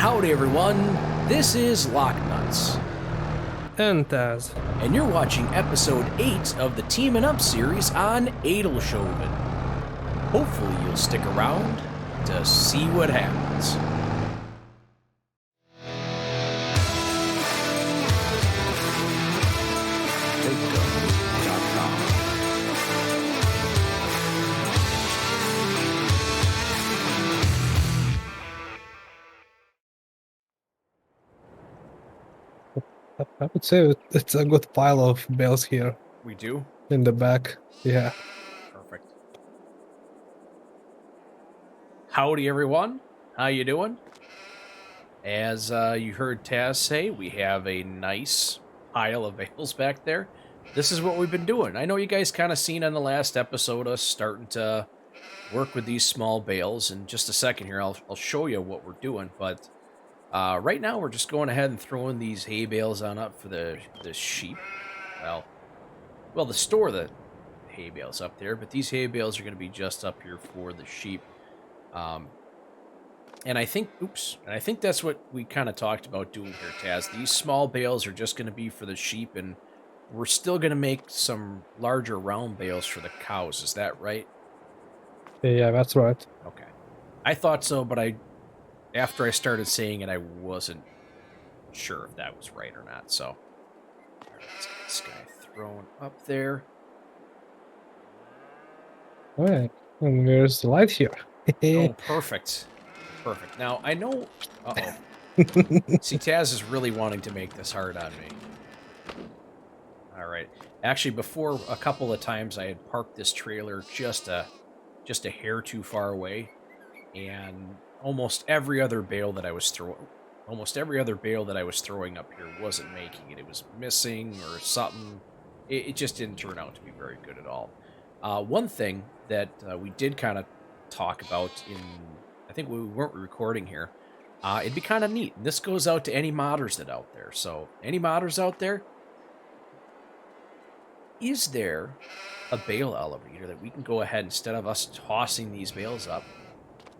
Howdy everyone, this is LockNutz. And Taz. And you're watching episode 8 of the Teamin' Up series on Adelshoven. Hopefully you'll stick around to see what happens. I would say it's a good pile of bales here We do? in the back. Yeah. Perfect. Howdy everyone, how you doing? As you heard Taz say, we have a nice pile of bales back there. This is what we've been doing. I know you guys kind of seen on the last episode us starting to work with these small bales. In just a second here, I'll show you what we're doing, but right now we're just going ahead and throwing these hay bales on up for the sheep. Well, to store the hay bales up there, but these hay bales are going to be just up here for the sheep. And I think that's what we kind of talked about doing here, Taz. These small bales are just going to be for the sheep, and we're still going to make some larger round bales for the cows. Is that right? Yeah, that's right. Okay. I thought so, but after I started saying it, I wasn't sure if that was right or not. So, all right, let's get this guy thrown up there. All right. And there's the light here. Oh, perfect. Perfect. Now, I know... Uh-oh. See, Taz is really wanting to make this hard on me. All right. Actually, before a couple of times, I had parked this trailer just a hair too far away, and almost every other bale that I was throwing up here wasn't making it. It was missing or something. It just didn't turn out to be very good at all. One thing that we did kind of talk about I think we weren't recording here, it'd be kind of neat. And this goes out to any modders that out there. So, any modders out there, is there a bale elevator that we can go ahead, instead of us tossing these bales up,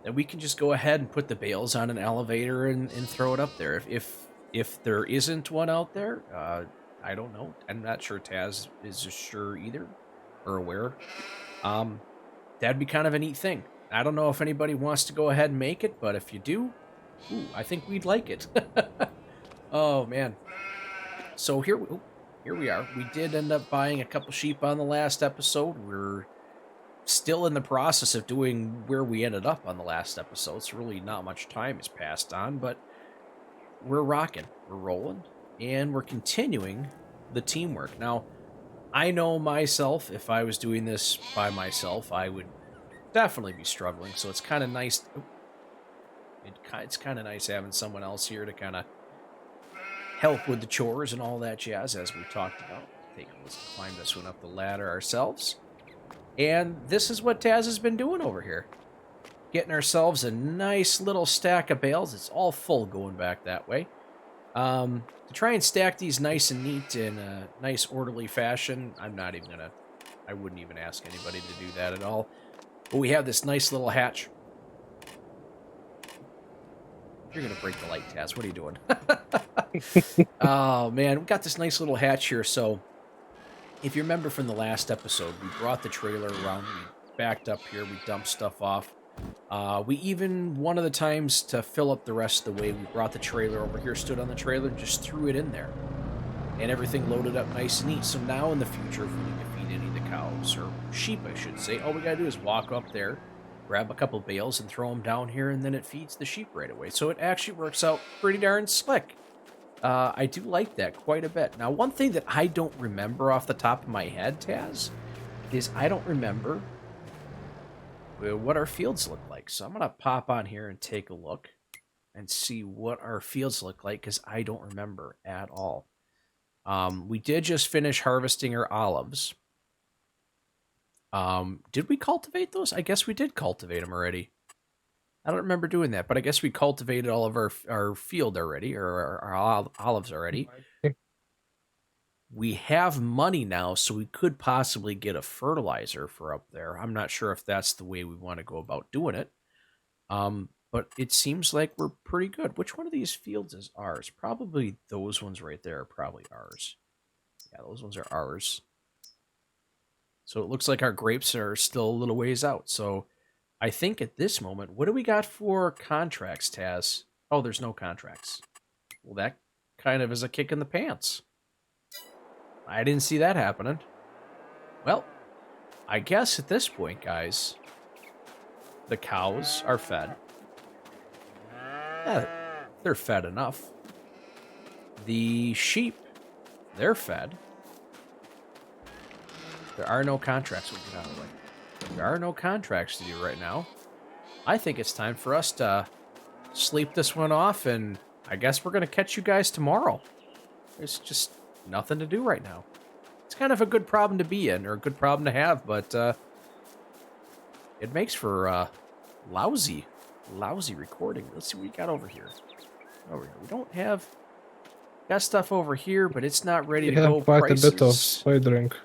that we can just go ahead and put the bales on an elevator and throw it up there? If there isn't one out there, I don't know. I'm not sure Taz is sure either, or aware. That'd be kind of a neat thing. I don't know if anybody wants to go ahead and make it, but if you do, I think we'd like it. Oh, man. So here we are. We did end up buying a couple sheep on the last episode. We're still in the process of doing where we ended up on the last episode, so really not much time has passed on, but we're rocking, we're rolling, and we're continuing the teamwork. Now, I know myself, if I was doing this by myself, I would definitely be struggling, so it's kind of nice. It's kind of nice having someone else here to kind of help with the chores and all that jazz, as we talked about. Let's climb this one up the ladder ourselves. And this is what Taz has been doing over here. Getting ourselves a nice little stack of bales. It's all full going back that way. To try and stack these nice and neat in a nice orderly fashion, I wouldn't even ask anybody to do that at all. But we have this nice little hatch. You're going to break the light, Taz. What are you doing? Oh, man. We got this nice little hatch here. So, if you remember from the last episode, we brought the trailer around. We backed up here. We dumped stuff off. We even, one of the times, to fill up the rest of the way, we brought the trailer over here, stood on the trailer, and just threw it in there. And everything loaded up nice and neat. So now in the future, if we need to feed any of the cows, or sheep, I should say, all we got to do is walk up there, grab a couple bales, and throw them down here, and then it feeds the sheep right away. So it actually works out pretty darn slick. I do like that quite a bit. Now, one thing that I don't remember off the top of my head, Taz, is I don't remember what our fields look like. So I'm going to pop on here and take a look and see what our fields look like, because I don't remember at all. We did just finish harvesting our olives. Did we cultivate those? I guess we did cultivate them already. I don't remember doing that, but I guess we cultivated all of our field already, or our olives already. We have money now, so we could possibly get a fertilizer for up there. I'm not sure if that's the way we want to go about doing it. but it seems like we're pretty good. Which one of these fields is ours? Probably those ones right there are probably ours. Yeah, those ones are ours. So it looks like our grapes are still a little ways out. So I think at this moment, what do we got for contracts, Taz? Oh, there's no contracts. Well, that kind of is a kick in the pants. I didn't see that happening. Well, I guess at this point, guys, the cows are fed. Yeah, they're fed enough. The sheep, they're fed. There are no contracts. We'll get out of the way. There are no contracts to do right now. I think it's time for us to sleep this one off, and I guess we're going to catch you guys tomorrow. There's just nothing to do right now. It's kind of a good problem to be in, or a good problem to have, but it makes for lousy recording. Let's see what we got over here. Over here. We don't have... Got stuff over here, but it's not ready to go. Quite Prices. a bit of soy drink.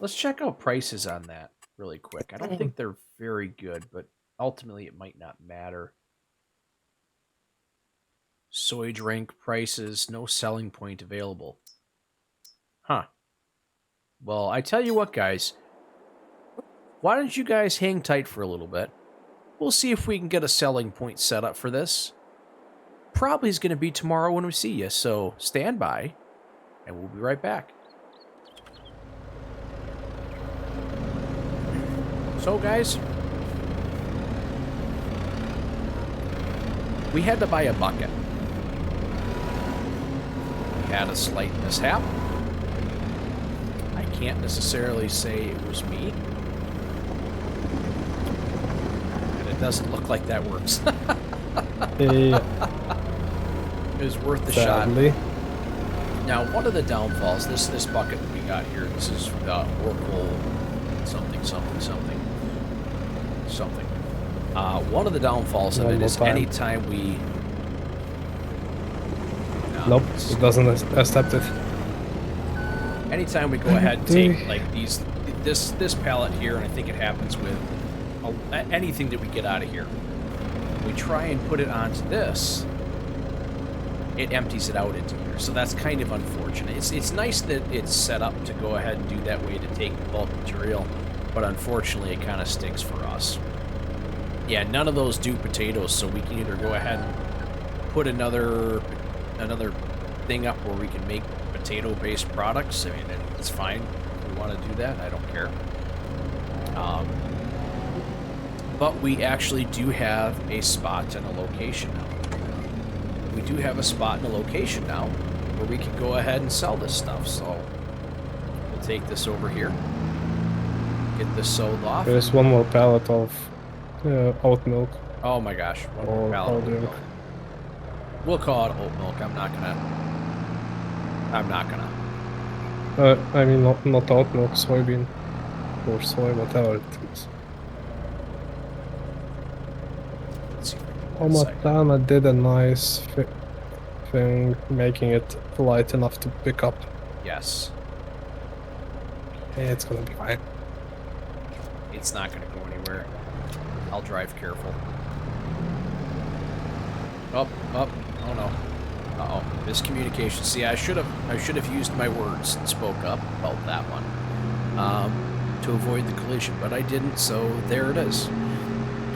Let's check out prices on that really quick. I don't think they're very good, but ultimately it might not matter. Soy drink prices, no selling point available. Huh. Well, I tell you what, guys. Why don't you guys hang tight for a little bit? We'll see if we can get a selling point set up for this. Probably is going to be tomorrow when we see you, so stand by, and we'll be right back. So, guys, we had to buy a bucket. We had a slight mishap. I can't necessarily say it was me. And it doesn't look like that works. It was worth the Sadly. shot. Now, one of the downfalls, this bucket that we got here, this is Oracle something. One of the downfalls of it is anytime we... Nope, it doesn't accept it. Anytime we go ahead and take like this pallet here, and I think it happens with anything that we get out of here, we try and put it onto this, it empties it out into here. So that's kind of unfortunate. It's nice that it's set up to go ahead and do that way to take the bulk material, but unfortunately it kind of stinks for us. Yeah, none of those do potatoes, so we can either go ahead and put another thing up where we can make potato-based products. I mean, it's fine if we want to do that. I don't care. But we actually do have a spot and a location now. We do have a spot and a location now where we can go ahead and sell this stuff. So we'll take this over here, get this sold off. There's one more pallet of oat milk. Oh my gosh, one more pallet of oat milk. We'll call it oat milk. I'm not gonna. I mean, not oat milk, soybean or soy, whatever it is. Let's see if we can get inside. Omatana did a nice thing, making it light enough to pick up. Yes. Hey, it's gonna be fine. It's not gonna go anywhere. I'll drive careful. Oh no. Uh-oh. Miscommunication. See, I should have used my words and spoke up about that one. To avoid the collision, but I didn't, so there it is.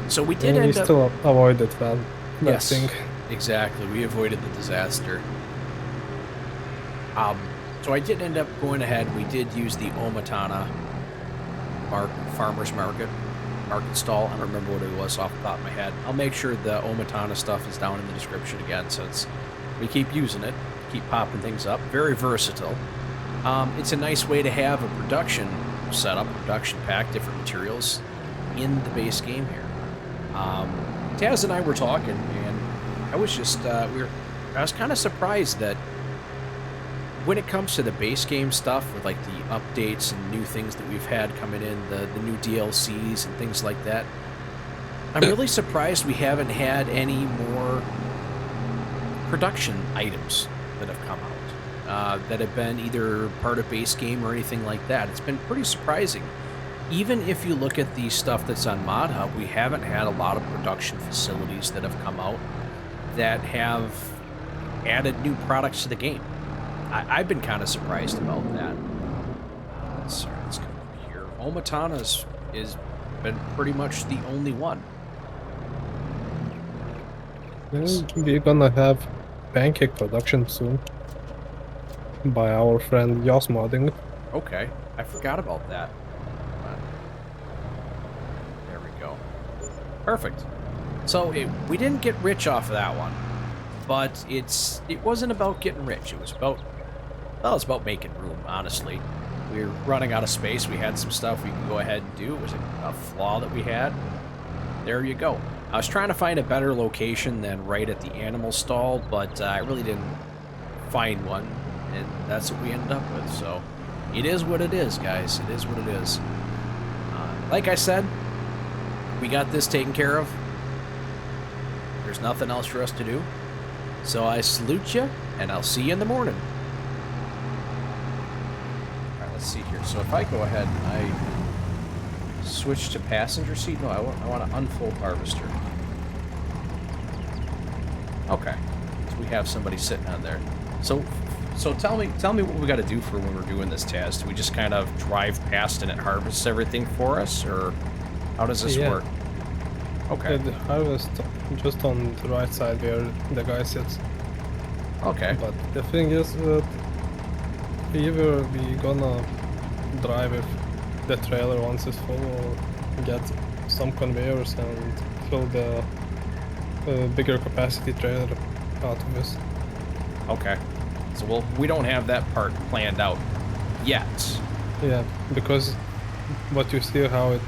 So we did end up... still avoided that Yes, thing. exactly. We avoided the disaster. So I did end up going ahead. We did use the Omatana farmer's market stall. I don't remember what it was off the top of my head. I'll make sure the Omatana stuff is down in the description again, since we keep using it, keep popping things up. Very versatile. It's a nice way to have a production setup, production pack, different materials in the base game here. Taz and I were talking, and I was just I was kind of surprised that when it comes to the base game stuff, with like the updates and new things that we've had coming in, the new DLCs and things like that, I'm really surprised we haven't had any more production items that have come out that have been either part of base game or anything like that. It's been pretty surprising. even if you look at the stuff that's on Mod Hub, we haven't had a lot of production facilities that have come out that have added new products to the game. I've been kind of surprised about that. Sorry, let's come over here. Omatana's is been pretty much the only one. We're gonna have pancake production soon by our friend Yos Modding. Okay, I forgot about that. There we go. Perfect. So we didn't get rich off of that one, but it wasn't about getting rich. It was about, well, it's about making room. Honestly, we were running out of space. We had some stuff we could go ahead and do. It was a flaw that we had. There you go. I was trying to find a better location than right at the animal stall, but I really didn't find one, and that's what we ended up with. So it is what it is, guys. It is what it is. Like I said, we got this taken care of. There's nothing else for us to do. So I salute you, and I'll see you in the morning. All right, let's see here. So if I go ahead and I switch to passenger seat, no, I want to unfold harvester. Okay, so we have somebody sitting on there. So tell me what we got to do for when we're doing this test. Do we just kind of drive past and it harvests everything for us, or how does this work? Okay. The harvest just on the right side where the guy sits. Okay. But the thing is that either we gonna drive if the trailer once it's full, or get some conveyors and fill the bigger capacity trailer out of this. Okay. So we don't have that part planned out yet. Yeah, because what you see how it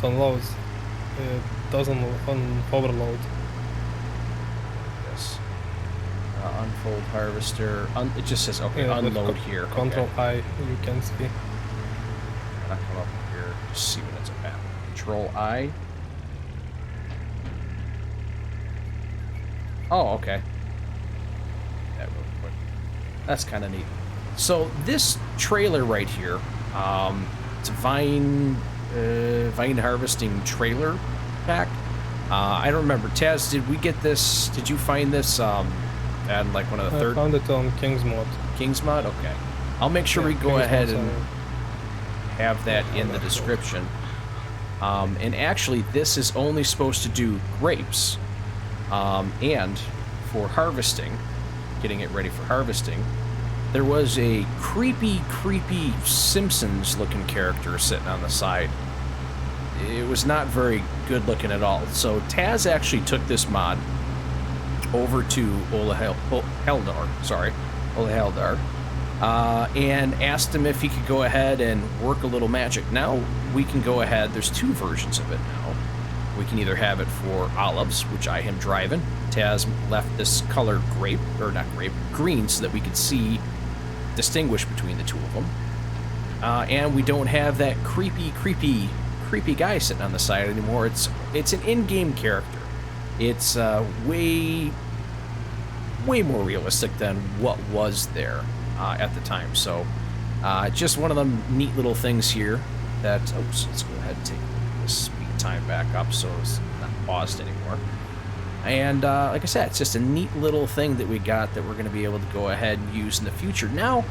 unloads, it doesn't overload. Yes. Unfold harvester. It just says, okay, Yeah, unload here. Control okay. I, you can see. I'll come up here, just see what it's about. Control I. Oh, okay. That real quick. That's kind of neat. So this trailer right here, it's a vine harvesting trailer pack. I don't remember. Taz, did we get this? Did you find this at like one of the I found it on King's Mod. King's Mod? Okay. I'll make sure we go King's ahead Mod's and have that in the description. And actually, this is only supposed to do grapes. And for harvesting, getting it ready for harvesting, there was a creepy Simpsons-looking character sitting on the side. It was not very good looking at all. So Taz actually took this mod over to Oleheldar, and asked him if he could go ahead and work a little magic. Now we can go ahead, there's two versions of it now. We can either have it for olives, which I am driving. Taz left this color grape, or not grape, green, so that we could distinguish between the two of them. And we don't have that creepy guy sitting on the side anymore. It's an in-game character. It's way more realistic than what was there at the time. So just one of them neat little things here that, oops, let's go ahead and take this speed time back up so it's not paused anymore. And like I said, it's just a neat little thing that we got that we're going to be able to go ahead and use in the future. Now,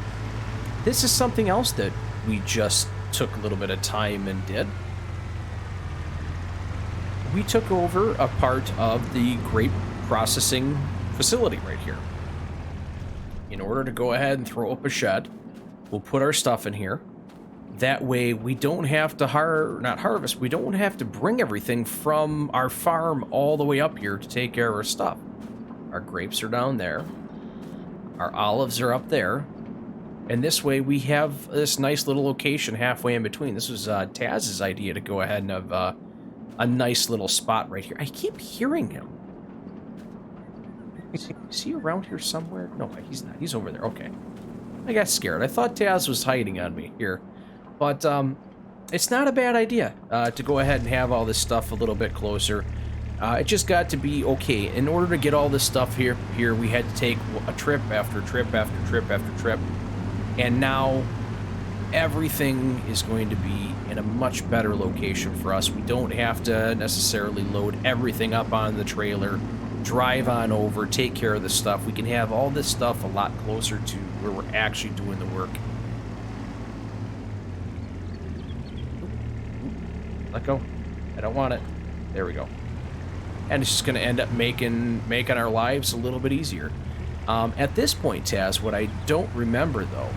this is something else that we just took a little bit of time and did. We took over a part of the Grape Processing facility right here. In order to go ahead and throw up a shed, we'll put our stuff in here. That way we don't have to harvest, we don't have to bring everything from our farm all the way up here to take care of our stuff. Our grapes are down there. Our olives are up there. And this way we have this nice little location halfway in between. This was Taz's idea to go ahead and have a nice little spot right here. I keep hearing him. Is he around here somewhere? No, he's not. He's over there. Okay. I got scared. I thought Taz was hiding on me here. But it's not a bad idea to go ahead and have all this stuff a little bit closer. It just got to be okay. In order to get all this stuff here, we had to take a trip after trip after trip after trip. And now everything is going to be in a much better location for us. We don't have to necessarily load everything up on the trailer, drive on over, take care of the stuff. We can have all this stuff a lot closer to where we're actually doing the work. Let go. I don't want it. There we go. And it's just going to end up making our lives a little bit easier. At this point, Taz, what I don't remember, though,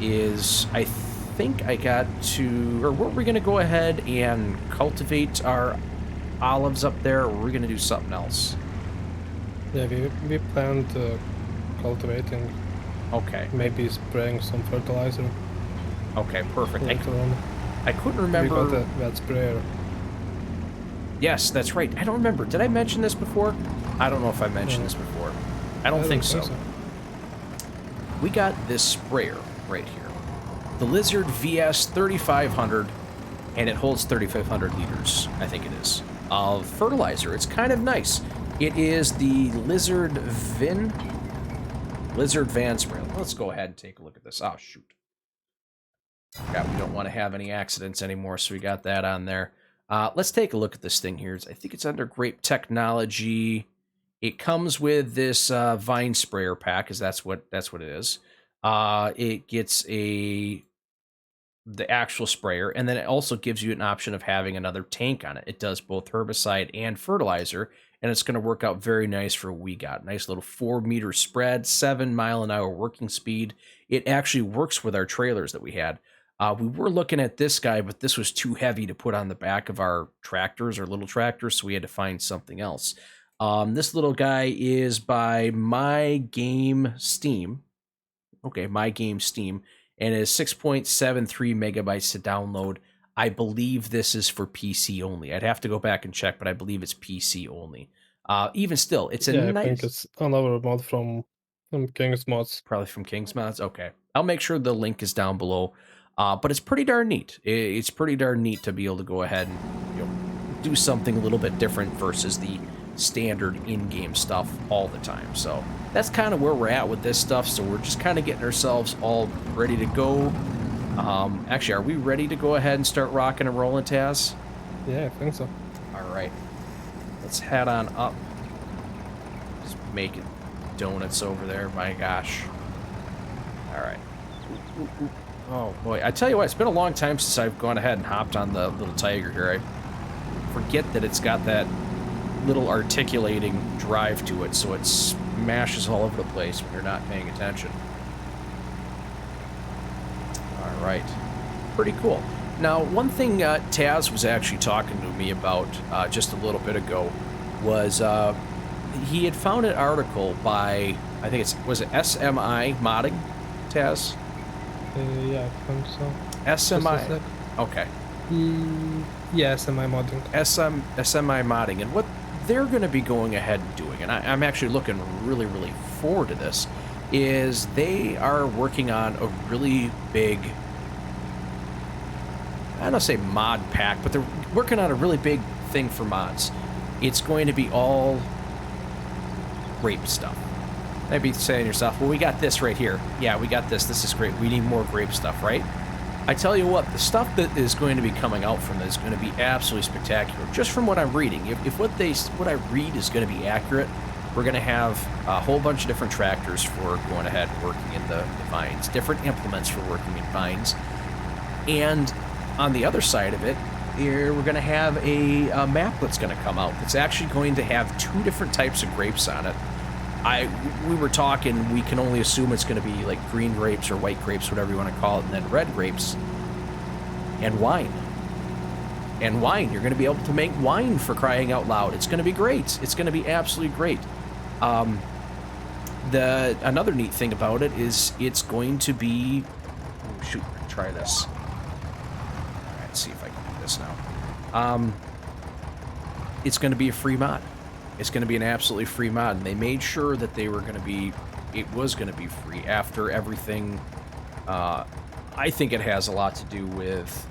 is I think I got to... Or were we going to go ahead and cultivate our olives up there, or were we going to do something else? Yeah, we planned cultivating. Okay. Maybe spraying some fertilizer. Okay, perfect. Later on. I couldn't remember... We got that sprayer. Yes, that's right. I don't remember. Did I mention this before? I don't know if I mentioned this before. I don't think so. We got this sprayer right here. The Lizard VS 3500, and it holds 3,500 liters, I think it is, of fertilizer. It's kind of nice. It is the Lizard Van spray. Let's go ahead and take a look at this. Oh, shoot. God, we don't want to have any accidents anymore, so we got that on there. Let's take a look at this thing here. I think it's under Grape Technology. It comes with this vine sprayer pack, because that's what it is. It gets the actual sprayer, and then it also gives you an option of having another tank on it. It does both herbicide and fertilizer, and it's going to work out very nice for what we got. Nice little 4-meter spread, 7-mile-an-hour working speed. It actually works with our trailers that we had. We were looking at this guy, but this was too heavy to put on the back of our tractors, our little tractors, so we had to find something else. This little guy is by MyGameSteam. Okay, MyGameSteam, and is 6.73 megabytes to download. I believe this is for PC only. I'd have to go back and check, but I believe it's PC only. Even still, it's a nice... I think it's another mod from King's Mods. Probably from King's Mods? Okay. I'll make sure the link is down below. But it's pretty darn neat. It's pretty darn neat to be able to go ahead and do something a little bit different versus the standard in-game stuff all the time. So that's kind of where we're at with this stuff. So we're just kind of getting ourselves all ready to go. Actually, are we ready to go ahead and start rocking and rolling, Taz? Yeah, I think so. All right. Let's head on up. Just making donuts over there. My gosh. All right. Ooh, ooh, ooh. Oh, boy. I tell you what, it's been a long time since I've gone ahead and hopped on the little Tiger here. I forget that it's got that little articulating drive to it, so it smashes all over the place when you're not paying attention. All right. Pretty cool. Now, one thing Taz was actually talking to me about just a little bit ago was he had found an article by, I think was it SMI Modding, Taz? Yeah, I think so. SMI. Okay. Yeah, SMI modding. SMI modding, and what they're going to be going ahead and doing, and I'm actually looking really, really forward to this, is they are working on a really big, I don't know, say mod pack, but they're working on a really big thing for mods. It's going to be all grape stuff. Maybe saying to yourself, well, we got this right here. Yeah, we got this. This is great. We need more grape stuff, right? I tell you what, the stuff that is going to be coming out from this is going to be absolutely spectacular. Just from what I'm reading, if what I read is going to be accurate, we're going to have a whole bunch of different tractors for going ahead and working in the vines, different implements for working in vines, and on the other side of it, here we're going to have a map that's going to come out. It's actually going to have 2 different types of grapes on it. We were talking, we can only assume it's going to be like green grapes or white grapes, whatever you want to call it, and then red grapes, and wine. And wine, you're going to be able to make wine, for crying out loud. It's going to be great. It's going to be absolutely great. Another neat thing about it is it's going to be... Oh, shoot, try this. All right, let's see if I can do this now. It's going to be a free mod. It's going to be an absolutely free mod, and they made sure that it was going to be free after everything. I think it has a lot to do with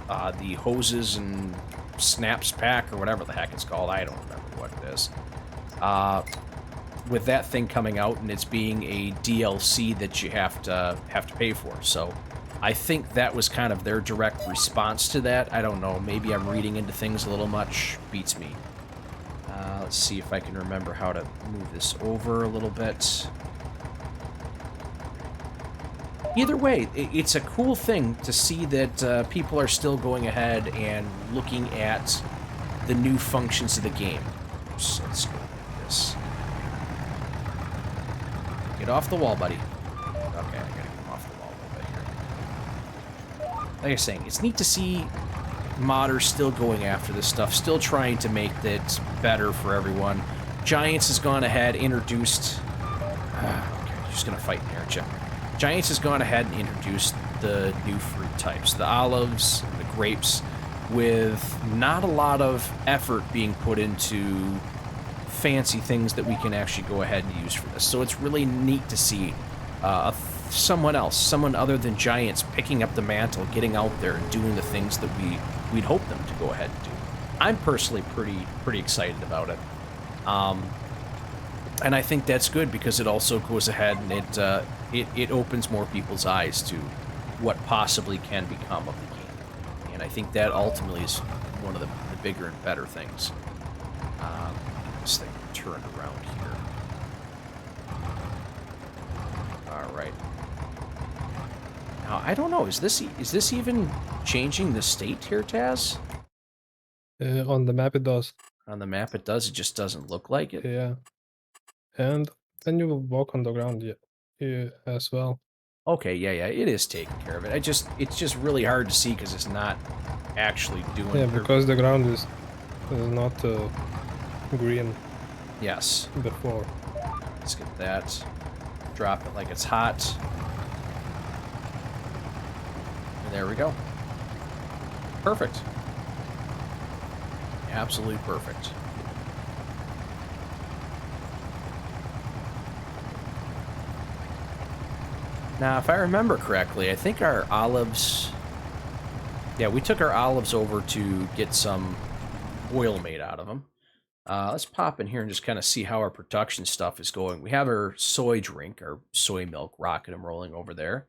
the hoses and snaps pack, or whatever the heck it's called. I don't remember what it is. With that thing coming out, and it's being a DLC that you have to pay for. So I think that was kind of their direct response to that. I don't know. Maybe I'm reading into things a little much. Beats me. Let's see if I can remember how to move this over a little bit. Either way, it's a cool thing to see that people are still going ahead and looking at the new functions of the game. So let's go like this. Get off the wall, buddy. Okay, I gotta come off the wall a little bit here. Like I was saying, it's neat to see modders still going after this stuff, still trying to make it better for everyone. Giants has gone ahead, introduced... okay, you're just gonna fight me, aren't you? Giants has gone ahead and introduced the new fruit types, the olives, the grapes, with not a lot of effort being put into fancy things that we can actually go ahead and use for this. So it's really neat to see someone else, someone other than Giants, picking up the mantle, getting out there and doing the things that we'd hope them to go ahead and do. I'm personally pretty excited about it. And I think that's good because it also goes ahead and it opens more people's eyes to what possibly can become of the game. And I think that ultimately is one of the bigger and better things. Get this thing turned around here. All right. Now I don't know. Is this even changing the state here, Taz? On the map it does. On the map it does. It just doesn't look like it. Yeah. And then you will walk on the ground, yeah, as well. Okay, yeah, it is taking care of it. It's just really hard to see because it's not actually doing. Yeah, because the ground is not green. Yes. Before. Let's get that. Drop it like it's hot. And there we go. Perfect. Absolutely perfect. Now, if I remember correctly, I think our olives... Yeah, we took our olives over to get some oil made out of them. Let's pop in here and just kind of see how our production stuff is going. We have our soy drink, our soy milk, rocking and rolling over there.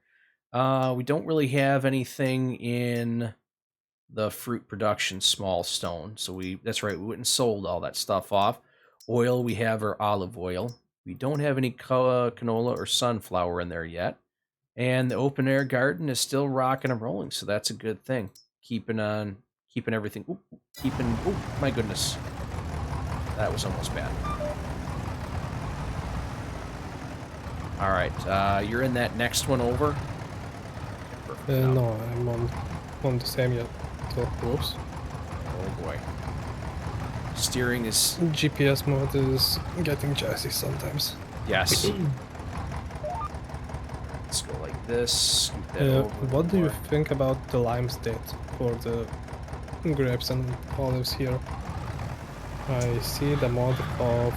We don't really have anything in the fruit production small stone. So that's right, we went and sold all that stuff off. Oil, we have our olive oil. We don't have any canola or sunflower in there yet. And the open air garden is still rocking and rolling, so that's a good thing. Keeping everything. Oh my goodness, that was almost bad. All right, you're in that next one over. Okay, perfect. No, I'm on the same yet. So close. Oh boy, steering is. GPS mode is getting chassis sometimes. Yes. Let's go like this. Scoot that over what do you more. think about the lime state for the grapes and olives here? I see the mod of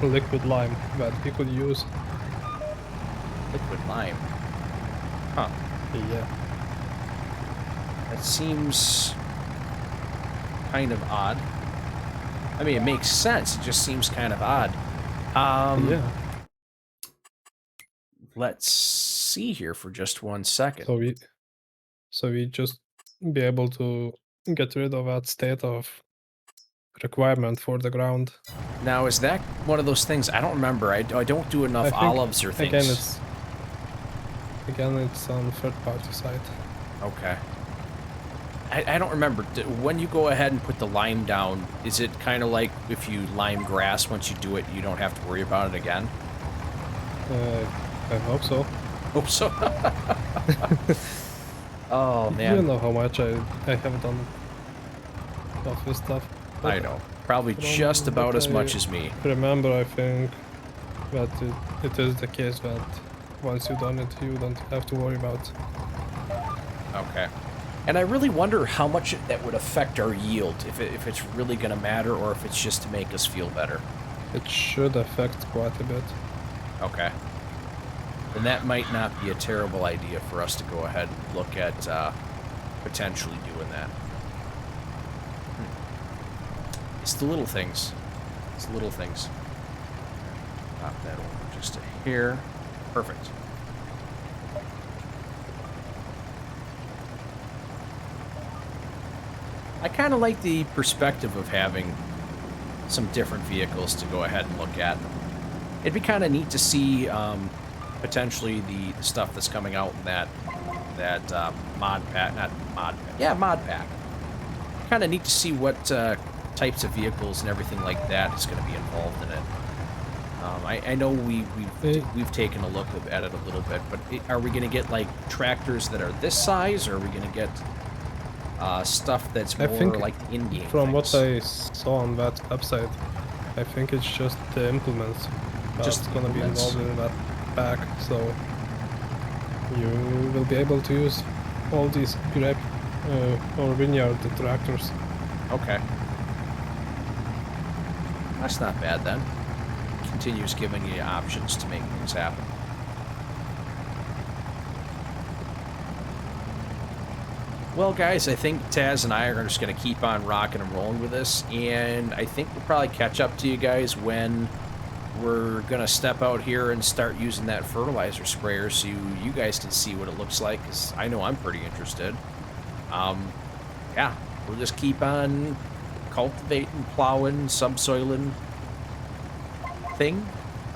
liquid lime that we could use. Liquid lime. Huh. Yeah. That seems kind of odd. I mean, it makes sense. It just seems kind of odd. Yeah. Let's see here for just 1 second. So we just be able to get rid of that state of requirement for the ground. Now, is that one of those things? I don't remember. I don't do enough olives or things. Again, it's on third-party side. Okay. I don't remember. When you go ahead and put the lime down, is it kind of like if you lime grass, once you do it, you don't have to worry about it again? I hope so. Hope so. Oh, man. You don't know how much I have done of this stuff. I know. Probably just about as much as me. Remember, I think that it is the case that once you've done it, you don't have to worry about. Okay. And I really wonder how much that would affect our yield, if it's really going to matter, or if it's just to make us feel better. It should affect quite a bit. Okay. Then that might not be a terrible idea for us to go ahead and look at potentially doing that. It's the little things. It's the little things. Pop that over just to here. Perfect. I kind of like the perspective of having some different vehicles to go ahead and look at. It'd be kind of neat to see potentially the stuff that's coming out in that mod pack, not mod pack, yeah, mod pack. Kind of neat to see what types of vehicles and everything like that is going to be involved in it. I know we've taken a look at it a little bit, but are we going to get like tractors that are this size, or are we going to get stuff that's more like the in-game from things? what I saw on that website, I think it's just the implements that's gonna be involved in that pack, so you will be able to use all these Gr-ape or vineyard tractors. Okay. That's not bad then. Continues giving you options to make things happen. Well, guys, I think Taz and I are just going to keep on rocking and rolling with this, and I think we'll probably catch up to you guys when we're going to step out here and start using that fertilizer sprayer so you guys can see what it looks like, because I know I'm pretty interested. Yeah, we'll just keep on cultivating, plowing, subsoiling, thing,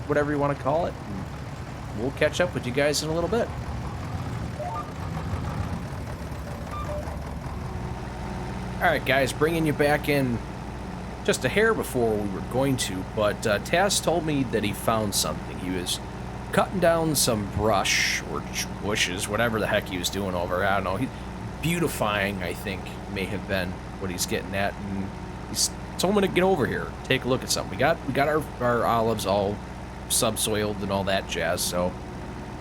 whatever you want to call it, and we'll catch up with you guys in a little bit. Alright guys, bringing you back in just a hair before we were going to, but Taz told me that he found something. He was cutting down some brush, or bushes, whatever the heck he was doing over, I don't know. He, beautifying, I think, may have been what he's getting at, and he's told me to get over here, take a look at something. We got our olives all subsoiled and all that jazz, so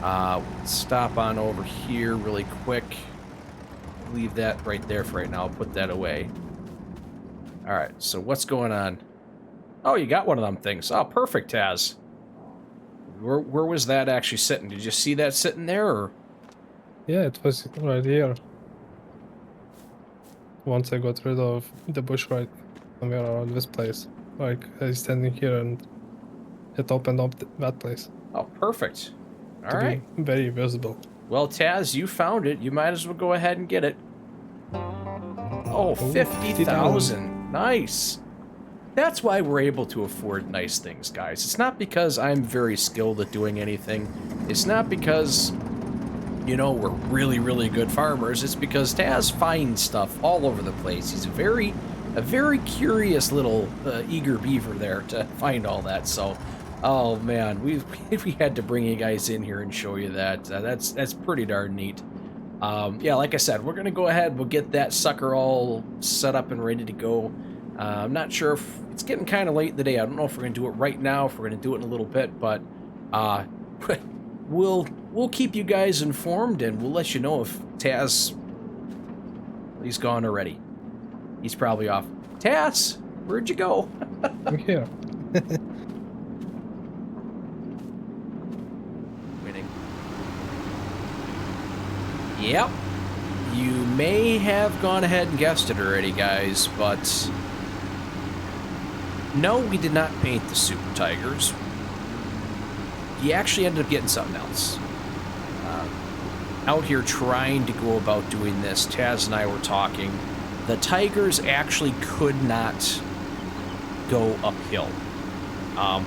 let's stop on over here really quick. Leave that right there for right now. I'll put that away. Alright, so what's going on? Oh, you got one of them things. Oh, perfect, Taz. Where was that actually sitting? Did you see that sitting there, or? Yeah, it was right here. Once I got rid of the bush right somewhere around this place. Like, I was standing here and it opened up that place. Oh, perfect. Alright. Very visible. Well, Taz, you found it. You might as well go ahead and get it. Oh, 50,000. Nice. That's why we're able to afford nice things, guys. It's not because I'm very skilled at doing anything. It's not because, you know, we're really, really good farmers. It's because Taz finds stuff all over the place. He's a very curious little eager beaver there to find all that. So, oh man, we had to bring you guys in here and show you that. That's pretty darn neat. Yeah, like I said, we're gonna go ahead. We'll get that sucker all set up and ready to go. I'm not sure if it's getting kind of late in the day. I don't know if we're gonna do it right now, if we're gonna do it in a little bit, but we'll keep you guys informed, and we'll let you know if Taz, he's gone already. He's probably off. Taz, where'd you go? I'm here. Winning. Yep. You may have gone ahead and guessed it already, guys, but no, we did not paint the Super Tigers. You actually ended up getting something else. Out here trying to go about doing this, Taz and I were talking. The Tigers actually could not go uphill.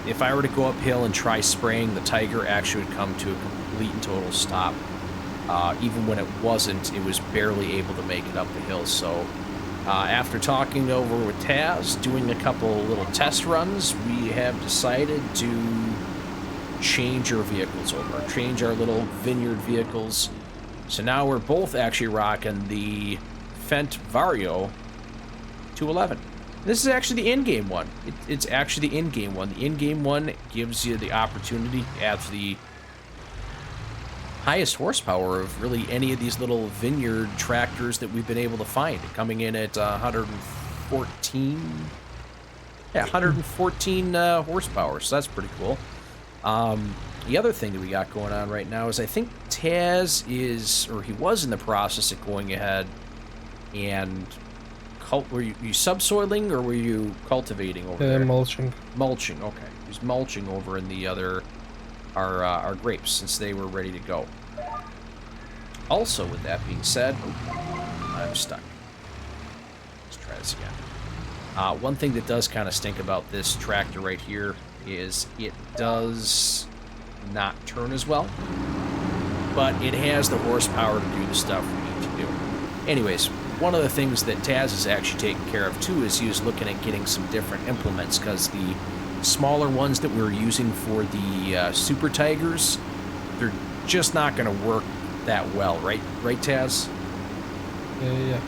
If I were to go uphill and try spraying, the Tiger actually would come to a complete and total stop. Even when it wasn't, it was barely able to make it up the hill. So after talking over with Taz, doing a couple little test runs, we have decided to change our vehicles over, change our little vineyard vehicles. So now we're both actually rocking the Fendt Vario 211. This is actually the in-game one. It's actually the in-game one. The in-game one gives you the opportunity to add the highest horsepower of really any of these little vineyard tractors that we've been able to find, coming in at 114. Yeah, 114 horsepower, so that's pretty cool. The other thing that we got going on right now is I think Taz is, or he was in the process of going ahead and were you subsoiling, or were you cultivating over there? Mulching. Mulching, okay. He was mulching over in the other, our grapes, since they were ready to go. Also, with that being said, I'm stuck. Let's try Taz again. One thing that does kind of stink about this tractor right here is it does not turn as well, but it has the horsepower to do the stuff we need to do. Anyways, one of the things that Taz is actually taking care of too is he was looking at getting some different implements, because the smaller ones that we were using for the Super Tigers, they're just not going to work that well, right, Taz? Yeah.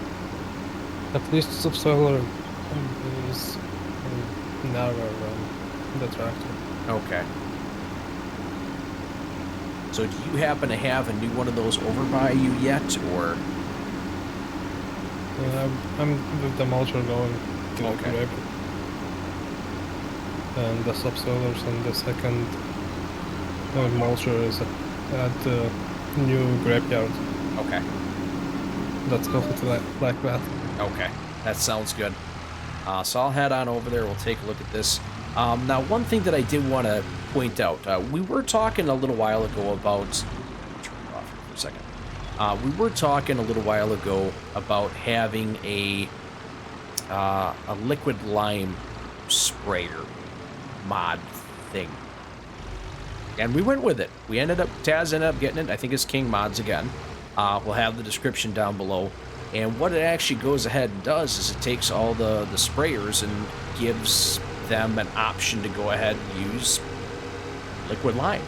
At least subsoiler is narrower than the tractor. Okay. So do you happen to have a new one of those over by you yet, or? I'm with the mulcher going to Okay. Gr-ape. And the subsoilers and the second mulcher is at the new Grape yard. Okay. Let's go to like that. Okay. That sounds good. So I'll head on over there. We'll take a look at this. Now, one thing that I did want to point out, we were talking a little while ago about... Turn it off for a second. We were talking a little while ago about having a liquid lime sprayer mod thing. And we went with it. Taz ended up getting it. I think it's King Mods again. We'll have the description down below. And what it actually goes ahead and does is it takes all the sprayers and gives them an option to go ahead and use liquid lime.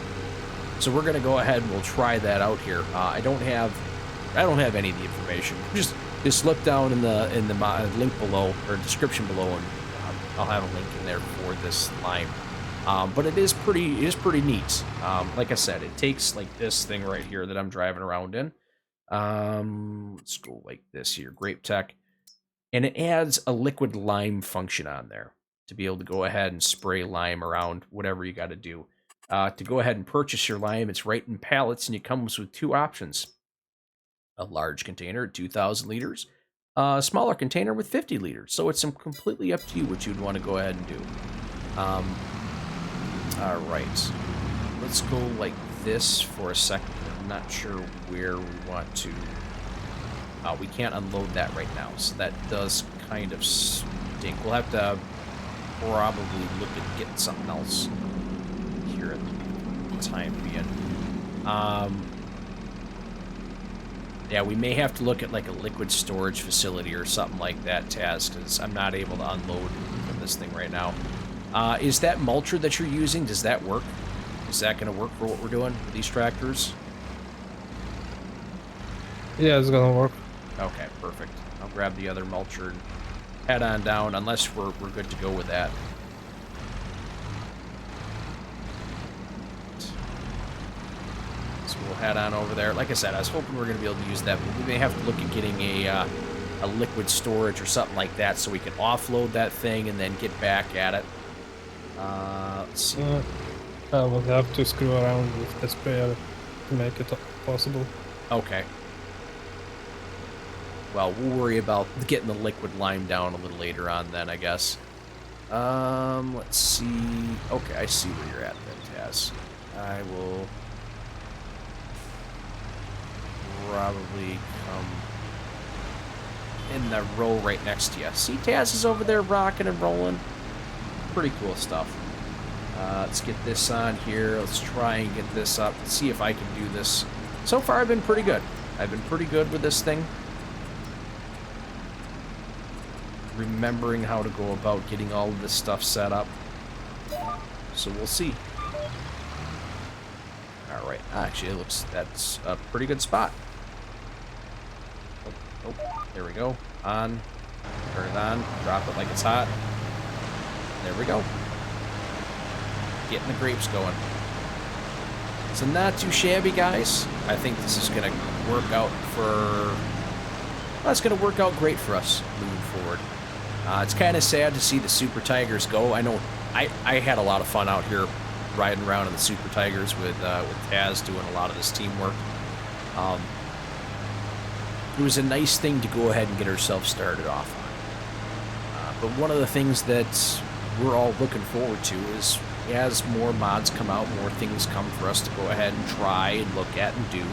So we're going to go ahead and we'll try that out here. I don't have any of the information. Just look down in the link below, or description below, and I'll have a link in there for this lime. But it is pretty neat. Like I said, it takes like this thing right here that I'm driving around in. Let's go like this here, Grape Tech, and it adds a liquid lime function on there to be able to go ahead and spray lime around whatever you got to do. To go ahead and purchase your lime, it's right in pallets, and it comes with two options: a large container, 2,000 liters, a smaller container with 50 liters. So it's completely up to you what you'd want to go ahead and do. All right, let's go like this for a second. I'm not sure where we want to. We can't unload that right now, so that does kind of stink. We'll have to probably look at getting something else here at the time being. Yeah, we may have to look at like a liquid storage facility or something like that, Taz, because I'm not able to unload from this thing right now. Is that mulcher that you're using, does that work? Is that going to work for what we're doing with these tractors? Yeah, it's gonna work. Okay, perfect. I'll grab the other mulcher and head on down, unless we're good to go with that. So we'll head on over there. Like I said, I was hoping we were going to be able to use that, but we may have to look at getting a liquid storage or something like that so we can offload that thing and then get back at it. Let's see. We'll have to screw around with the sprayer to make it possible. Okay. Well, we'll worry about getting the liquid lime down a little later on then, I guess. Let's see. Okay, I see where you're at then, Taz. I will probably come in the row right next to you. See, Taz is over there rocking and rolling. Pretty cool stuff. Let's get this on here. Let's try and get this up. Let's see if I can do this. So far, I've been pretty good. I've been pretty good with this thing. Remembering how to go about getting all of this stuff set up. So we'll see. Alright, actually it looks that's a pretty good spot. Oh, there we go. On. Turn it on. Drop it like it's hot. There we go. Getting the grapes going. So not too shabby, guys. I think this is going to work out for... Well, it's going to work out great for us moving forward. It's kind of sad to see the Super Tigers go. I know I had a lot of fun out here riding around in the Super Tigers with Taz doing a lot of this teamwork. It was a nice thing to go ahead and get ourselves started off on. But one of the things that we're all looking forward to is as more mods come out, more things come for us to go ahead and try and look at and do.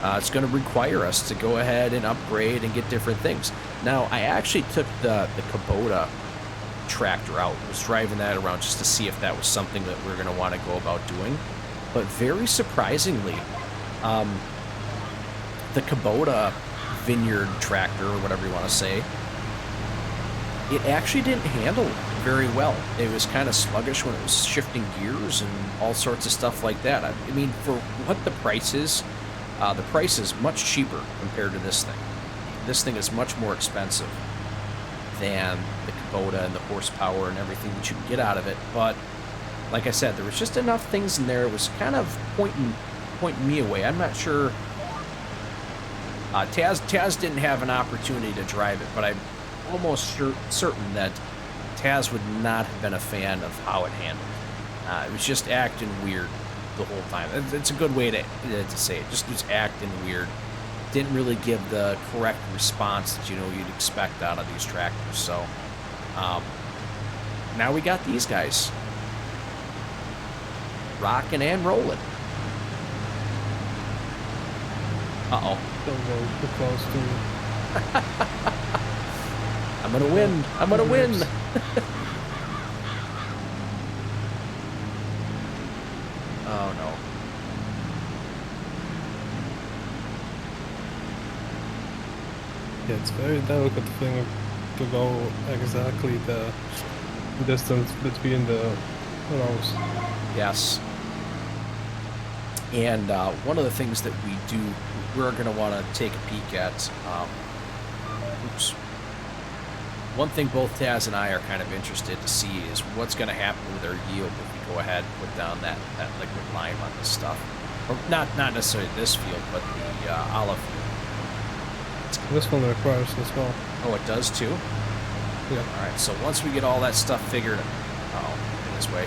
It's going to require us to go ahead and upgrade and get different things. Now, I actually took the Kubota tractor out. I was driving that around just to see if that was something that we're going to want to go about doing. But very surprisingly, the Kubota vineyard tractor, or whatever you want to say, it actually didn't handle very well. It was kind of sluggish when it was shifting gears and all sorts of stuff like that. I mean, for what the price is much cheaper compared to this thing. This thing is much more expensive than the Kubota and the horsepower and everything that you can get out of it. But like I said, there was just enough things in there. It was kind of pointing me away. I'm not sure. Taz didn't have an opportunity to drive it, but I'm almost certain that Taz would not have been a fan of how it handled. It was just acting weird the whole time. It's a good way to say it. Just was acting weird. Didn't really give the correct response that you'd expect out of these tractors. So now we got these guys rocking and rolling. Uh-oh. Don't go too close to me. I'm gonna win. I'm gonna win. Oh no. Yeah, it's a very delicate thing to go exactly the distance between the rows. Yes. And one of the things that we're going to want to take a peek at, one thing both Taz and I are kind of interested to see is what's going to happen with our yield if we go ahead and put down that liquid lime on this stuff. Or not necessarily this field, but the olive field. This one requires as well. Oh, it does too? Yeah. Alright, so once we get all that stuff figured out, this way.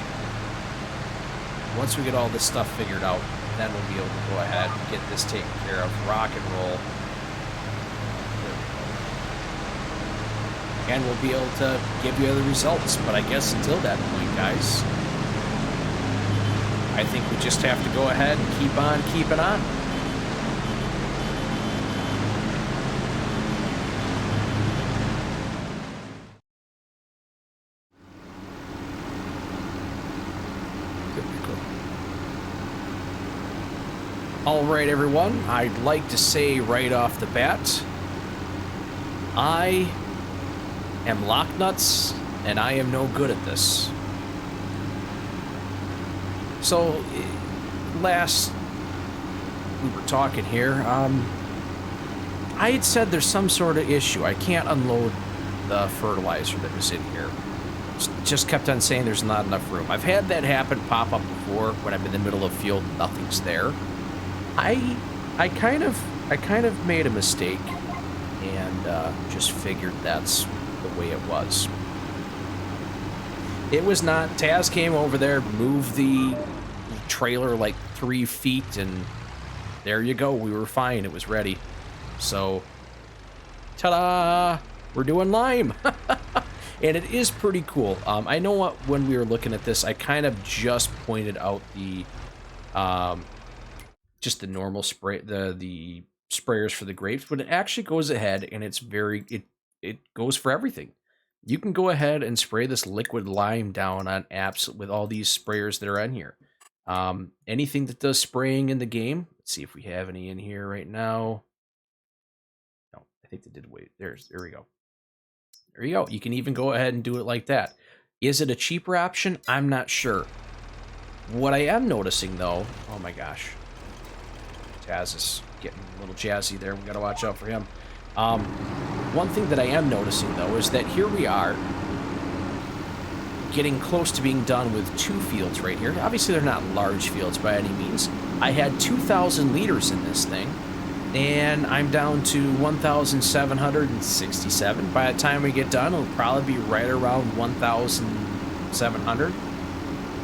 Once we get all this stuff figured out, then we'll be able to go ahead and get this taken care of, rock and roll. And we'll be able to give you the results. But I guess until that point, guys, I think we just have to go ahead and keep on keeping on. Alright everyone, I'd like to say right off the bat, I am LockNutz, and I am no good at this. So, last we were talking here, I had said there's some sort of issue. I can't unload the fertilizer that was in here. Just kept on saying there's not enough room. I've had that pop up before when I'm in the middle of a field and nothing's there. I kind of made a mistake and just figured that's the way it was. It was not. Taz came over there, moved the trailer like 3 feet, and there you go. We were fine. It was ready. So, ta-da! We're doing lime. And it is pretty cool. I know what, when we were looking at this, I kind of just pointed out the just the normal spray, the sprayers for the grapes, but it actually goes ahead and it's it goes for everything. You can go ahead and spray this liquid lime down on apps with all these sprayers that are on here. Anything that does spraying in the game. Let's see if we have any in here right now. No, I think they did wait. There we go. There you go. You can even go ahead and do it like that. Is it a cheaper option? I'm not sure. What I am noticing though, oh my gosh. Taz is getting a little jazzy there. We gotta watch out for him. One thing that I am noticing though is that here we are getting close to being done with 2 fields right here. Obviously they're not large fields by any means. I had 2,000 liters in this thing and I'm down to 1,767. By the time we get done, it'll probably be right around 1,700.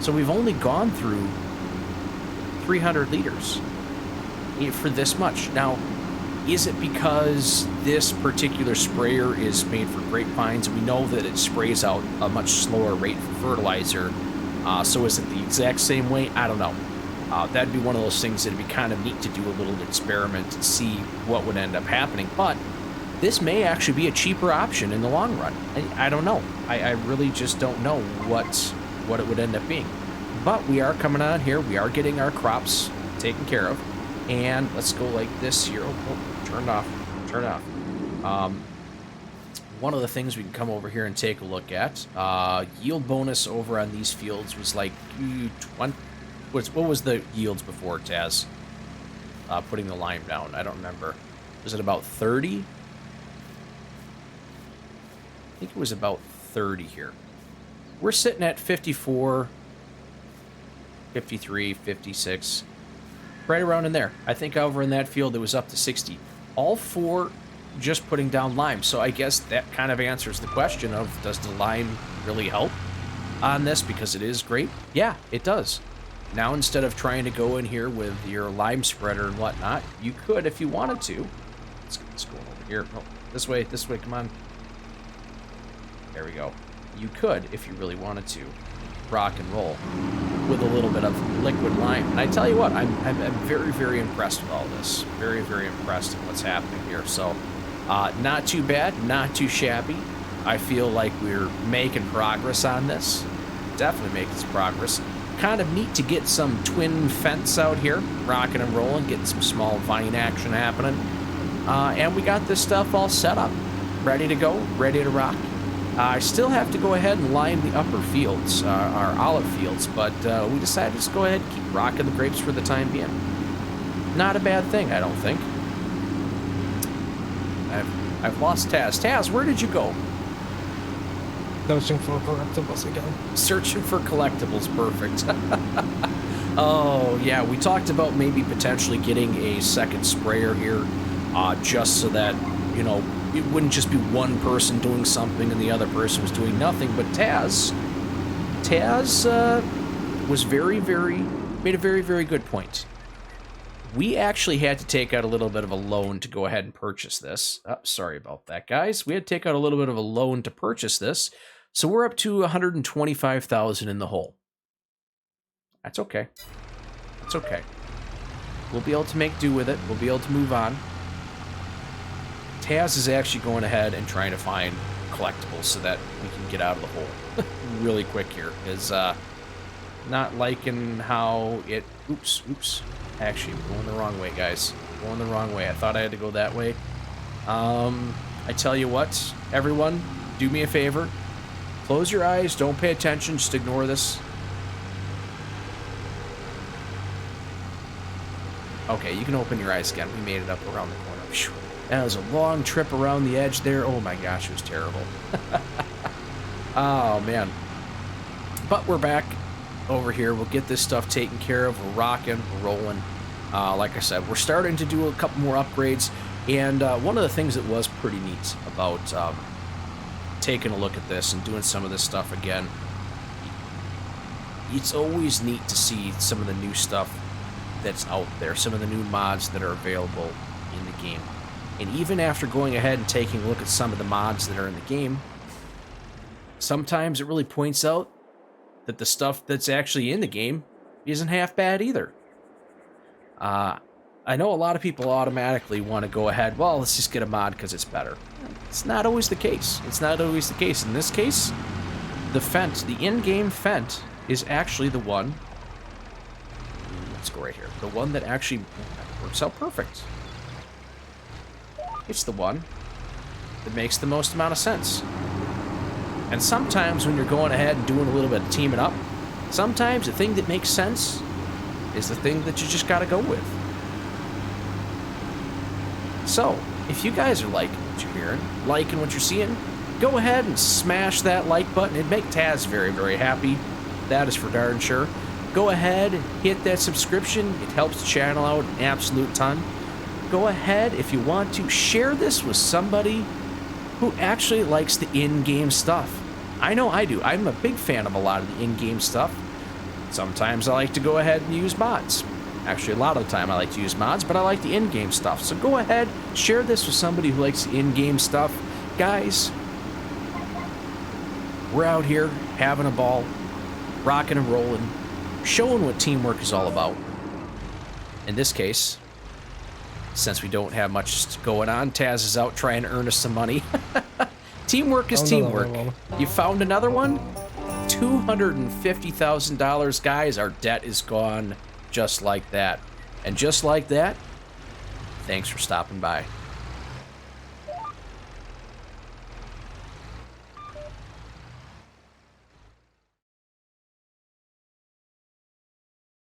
So we've only gone through 300 liters for this much. Now, is it because this particular sprayer is made for grapevines? We know that it sprays out a much slower rate for fertilizer. So is it the exact same way? I don't know. That'd be one of those things that'd be kind of neat to do a little experiment and see what would end up happening. But this may actually be a cheaper option in the long run. I don't know. I really just don't know what it would end up being. But we are coming on here. We are getting our crops taken care of. And let's go like this here. Oh, turn it off. Turn it off. One of the things we can come over here and take a look at, yield bonus over on these fields was like 20. What was the yields before, Taz? Putting the lime down. I don't remember. Was it about 30? I think it was about 30 here. We're sitting at 54, 53, 56. Right around in there. I think over in that field it was up to 60. All for just putting down lime. So I guess that kind of answers the question of, does the lime really help on this? Because it is grape? Yeah, it does. Now, instead of trying to go in here with your lime spreader and whatnot, you could if you wanted to. Let's go over here. Oh, this way, come on. There we go. You could, if you really wanted to, rock and roll with a little bit of liquid lime. And I tell you what, I'm very, very impressed with all this. Very, very impressed with what's happening here. So, not too bad, not too shabby. I feel like we're making progress on this. Definitely making some progress. Kind of neat to get some twin fence out here, rocking and rolling, getting some small vine action happening. And we got this stuff all set up, ready to go, ready to rock. I still have to go ahead and line the upper fields, our olive fields, but we decided to just go ahead and keep rocking the grapes for the time being. Not a bad thing, I don't think. I've lost Taz. Taz, where did you go? Searching for collectibles again. Searching for collectibles, perfect. Oh, yeah, we talked about maybe potentially getting a second sprayer here, just so that, you know, it wouldn't just be one person doing something and the other person was doing nothing. But Taz was made a very, very good point. We actually had to take out a little bit of a loan to go ahead and purchase this. Oh, sorry about that, guys. We had to take out a little bit of a loan to purchase this. So we're up to 125,000 in the hole. That's okay. That's okay. We'll be able to make do with it. We'll be able to move on. Taz is actually going ahead and trying to find collectibles so that we can get out of the hole really quick here. Is not liking how it... Oops. Actually, we're going the wrong way, guys. Going the wrong way. I thought I had to go that way. I tell you what, everyone, do me a favor. Close your eyes. Don't pay attention. Just ignore this. Okay, you can open your eyes again. We made it up around the corner. Whew. That was a long trip around the edge there. Oh my gosh, it was terrible. Oh, man. But we're back over here. We'll get this stuff taken care of. We're rocking, we're rolling. Like I said, we're starting to do a couple more upgrades. And one of the things that was pretty neat about taking a look at this and doing some of this stuff again, it's always neat to see some of the new stuff that's out there, some of the new mods that are available in the game. And even after going ahead and taking a look at some of the mods that are in the game, sometimes it really points out that the stuff that's actually in the game isn't half bad either. I know a lot of people automatically want to go ahead, well, let's just get a mod because it's better. It's not always the case. It's not always the case. In this case, the Fent, the in-game Fent, is actually the one... Let's go right here. The one that actually works out perfect. It's the one that makes the most amount of sense. And sometimes when you're going ahead and doing a little bit of teaming up, sometimes the thing that makes sense is the thing that you just gotta go with. So, if you guys are liking what you're hearing, liking what you're seeing, go ahead and smash that like button. It'd make Taz very, very happy. That is for darn sure. Go ahead, hit that subscription. It helps the channel out an absolute ton. Go ahead, if you want to, share this with somebody who actually likes the in-game stuff. I know I do. I'm a big fan of a lot of the in-game stuff. Sometimes I like to go ahead and use mods. Actually, a lot of the time I like to use mods, but I like the in-game stuff. So go ahead, share this with somebody who likes the in-game stuff. Guys, we're out here having a ball, rocking and rolling, showing what teamwork is all about. In this case, since we don't have much going on, Taz is out trying to earn us some money. Teamwork is Found teamwork. another one. You found another one? $250,000, guys. Our debt is gone just like that. And just like that, thanks for stopping by.